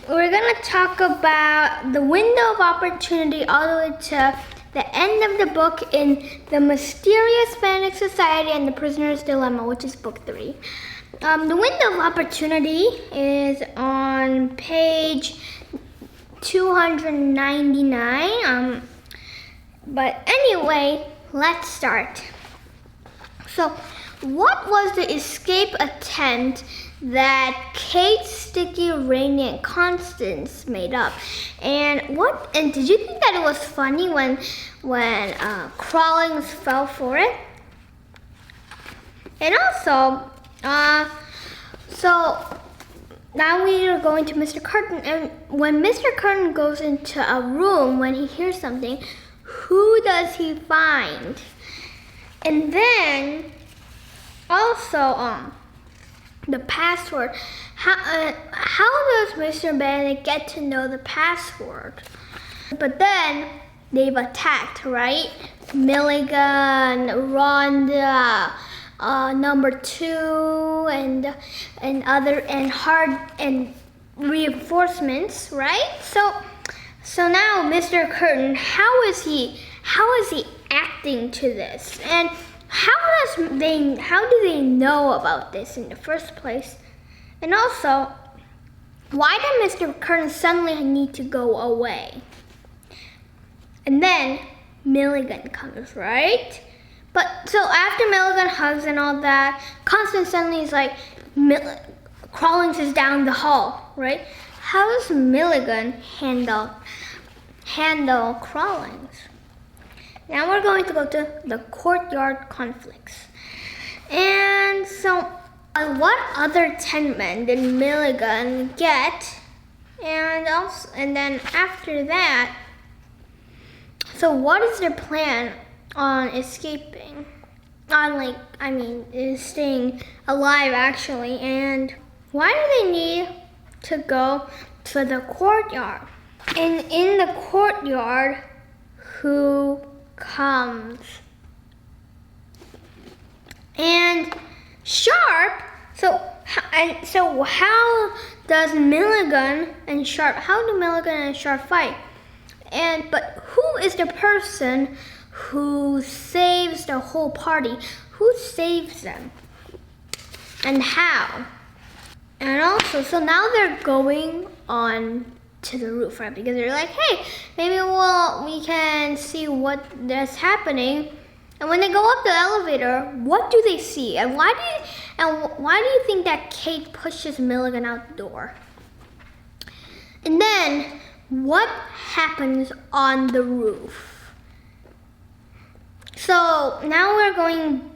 We're gonna talk about the window of opportunity all the way to the end of the book in The Mysterious Benedict Society and the Prisoner's Dilemma, which is book 3. The window of opportunity is on page 299. But anyway, let's start. So, what was the escape attempt that Kate, Sticky, Rainy, and Constance made up? And did you think that it was funny when Crawlings fell for it? And also, so now we are going to Mr. Curtin, and when Mr. Curtin goes into a room, when he hears something, who does he find? And then also the password. How does Mr. Benedict get to know the password? But then they've attacked, right? Milligan, Rhonda, number 2, and reinforcements, right? So now Mr. Curtin, how is he acting to this? And how do they know about this in the first place? And also, why did Mr. Curtin suddenly need to go away? And then Milligan comes, right? But so after Milligan hugs and all that, Constance suddenly is like, Crawlings is down the hall, right? How does Milligan handle Crawlings? Now we're going to go to the courtyard conflicts. And so, what other 10 men did Milligan get? And then after that, so what is their plan on escaping? Staying alive actually. And why do they need to go to the courtyard? And in the courtyard, who comes? And Sharp. So how does Milligan and Sharp? How do Milligan and Sharp fight? But who is the person who saves the whole party? Who saves them? And how? And also, so now they're going on to the roof, right? Because they're like, hey, maybe we can see what is happening. And when they go up the elevator, what do they see? And why do you think that Kate pushes Milligan out the door? And then what happens on the roof? So now we're going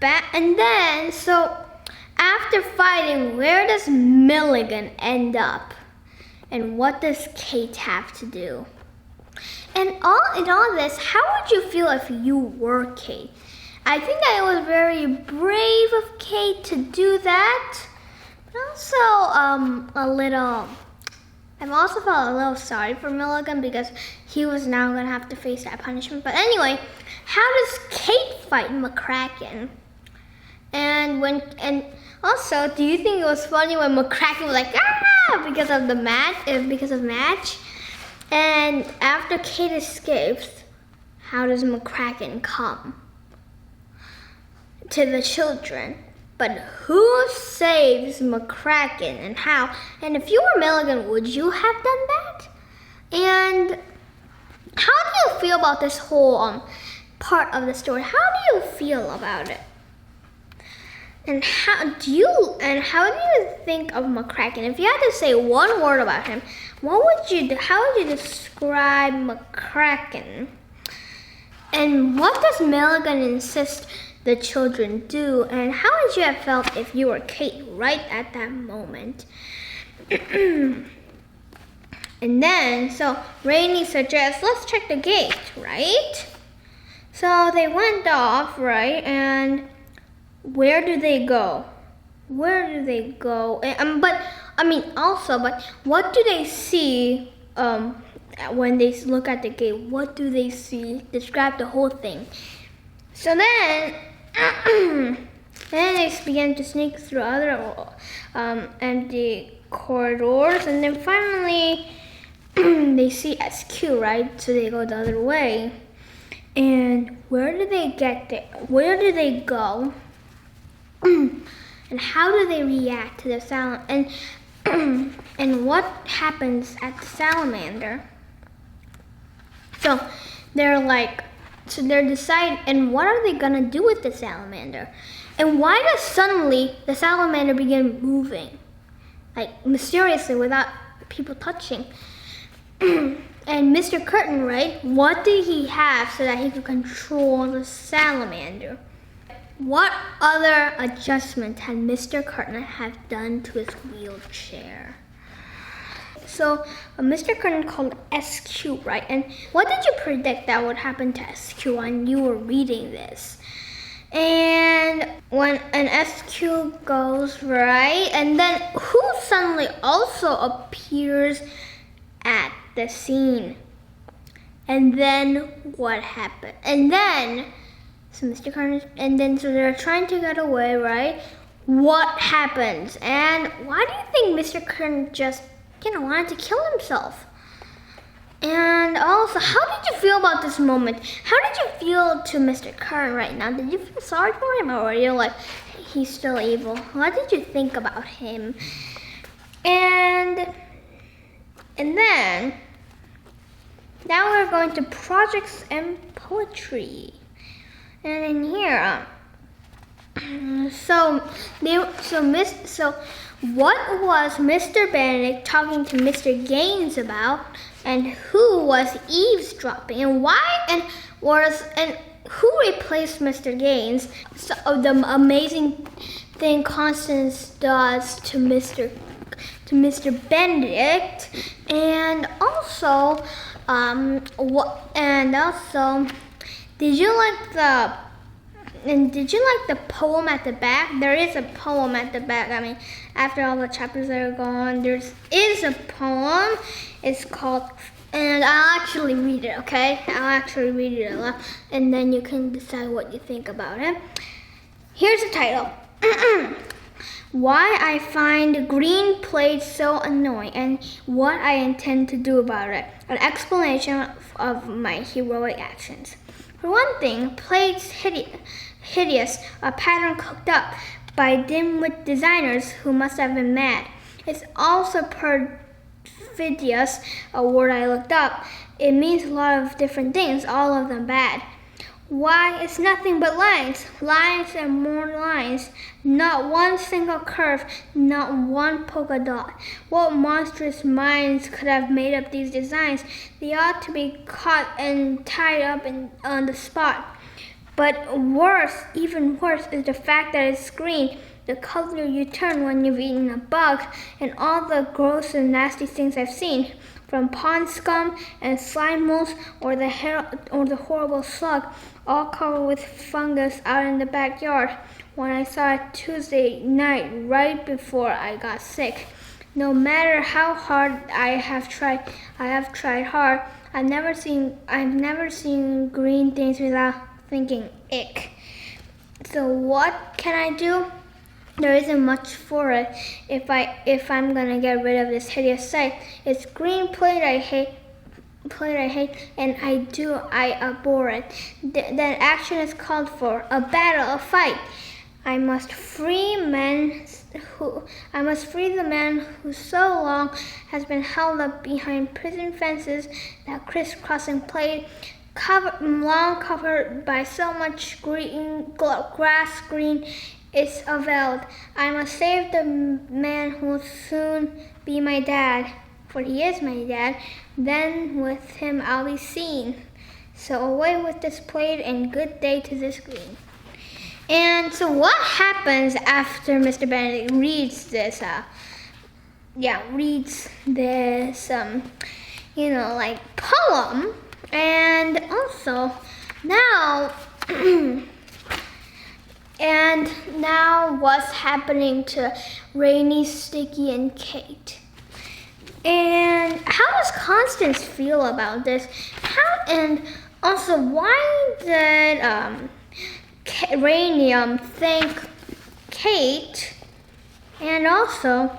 back, and then so after fighting, where does Milligan end up? And what does Kate have to do? And in all this, how would you feel if you were Kate? I think that it was very brave of Kate to do that. But also I've also felt a little sorry for Milligan because he was now gonna have to face that punishment. But anyway, how does Kate fight McCracken? And also, do you think it was funny when McCracken was like, because of Match? And after Kate escapes, how does McCracken come to the children? But who saves McCracken and how? And if you were Milligan, would you have done that? And how do you feel about this whole part of the story? How do you feel about it? And how do you think of McCracken? If you had to say one word about him, how would you describe McCracken? And what does Milligan insist the children do? And how would you have felt if you were Kate right at that moment? And then, so Rainey suggests, let's check the gate, right? So they went off, right? And where do they go? But what do they see when they look at the gate? What do they see? Describe the whole thing. So then, they began to sneak through other empty corridors, and then finally they see SQ, right? So they go the other way. And where do they get there? Where do they go? And how do they react to the and what happens at the salamander? So they're deciding, and what are they gonna do with the salamander? And why does suddenly the salamander begin moving, like mysteriously without people touching? And Mr. Curtin, right? What did he have so that he could control the salamander? What other adjustment had Mr. Curtin have done to his wheelchair? So Mr. Curtin called SQ, right? And what did you predict that would happen to SQ when you were reading this? And when an SQ goes, right? And then who suddenly also appears at the scene? And then what happened? And then so Mr. Carnage, and then so they're trying to get away, right? What happens? And why do you think Mr. Kern just, wanted to kill himself? And also, how did you feel about this moment? How did you feel to Mr. Kern right now? Did you feel sorry for him, or were you like, he's still evil? What did you think about him? And then, now we're going to projects and poetry. And in here, what was Mr. Benedict talking to Mr. Gaines about, and who was eavesdropping, and why, and who replaced Mr. Gaines? So the amazing thing Constance does to Mr. Benedict, and also, Did you like the poem at the back? There is a poem at the back. I mean, after all the chapters are gone, there is a poem. It's called, and I'll actually read it, okay? I'll actually read it aloud, and then you can decide what you think about it. Here's the title. Why I find green plates so annoying and what I intend to do about it. An explanation of my heroic actions. For one thing, plates hideous, a pattern cooked up by dim-wit designers who must have been mad. It's also perfidious, a word I looked up. It means a lot of different things, all of them bad. Why, it's nothing but lines, lines and more lines. Not one single curve, not one polka dot. What monstrous minds could have made up these designs? They ought to be caught and tied up on the spot. But worse, even worse, is the fact that it's green, the color you turn when you've eaten a bug, and all the gross and nasty things I've seen. From pond scum and slime moles or the horrible slug, all covered with fungus out in the backyard when I saw it Tuesday night right before I got sick. No matter how hard I have tried hard. I've never seen green things without thinking ick. So what can I do? There isn't much for it if I'm gonna get rid of this hideous sight. It's green plate I hate, and I abhor it. Then action is called for, a battle, a fight. I must free the man who so long has been held up behind prison fences, that crisscrossing plate, long covered by so much green grass green. is availed. I must save the man who will soon be my dad, for he is my dad. Then with him I'll be seen. So away with this plate and good day to this green. And so what happens after Mr. Benedict reads this, poem, and also now, and now what's happening to Rainy, Sticky, and Kate? And how does Constance feel about this? And also, why did Rainy thank Kate? And also,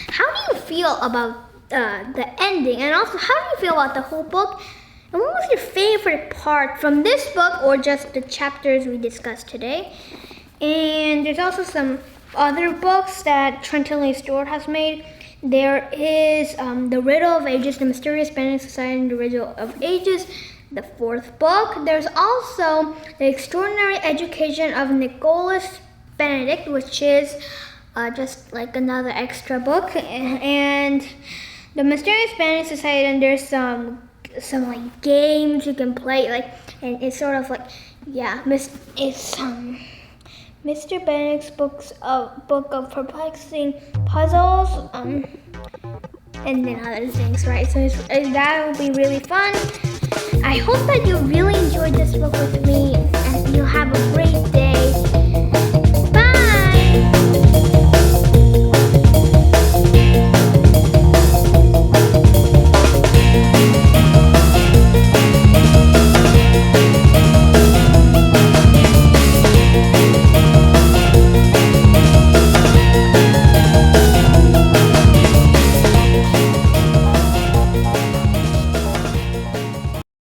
how do you feel about the ending? And also, how do you feel about the whole book? And what was your favorite part from this book, or just the chapters we discussed today? And there's also some other books that Trenton Stewart has made. There is The Riddle of Ages, The Mysterious Benedict Society and the Riddle of Ages, the 4th book. There's also The Extraordinary Education of Nicholas Benedict, which is just like another extra book. And The Mysterious Benedict Society, and there's some like games you can play, and it's sort of like, it's Mr. Benedict's book of perplexing puzzles, and then other things, right? So that will be really fun. I hope that you really enjoyed this book with me, and you have a great day.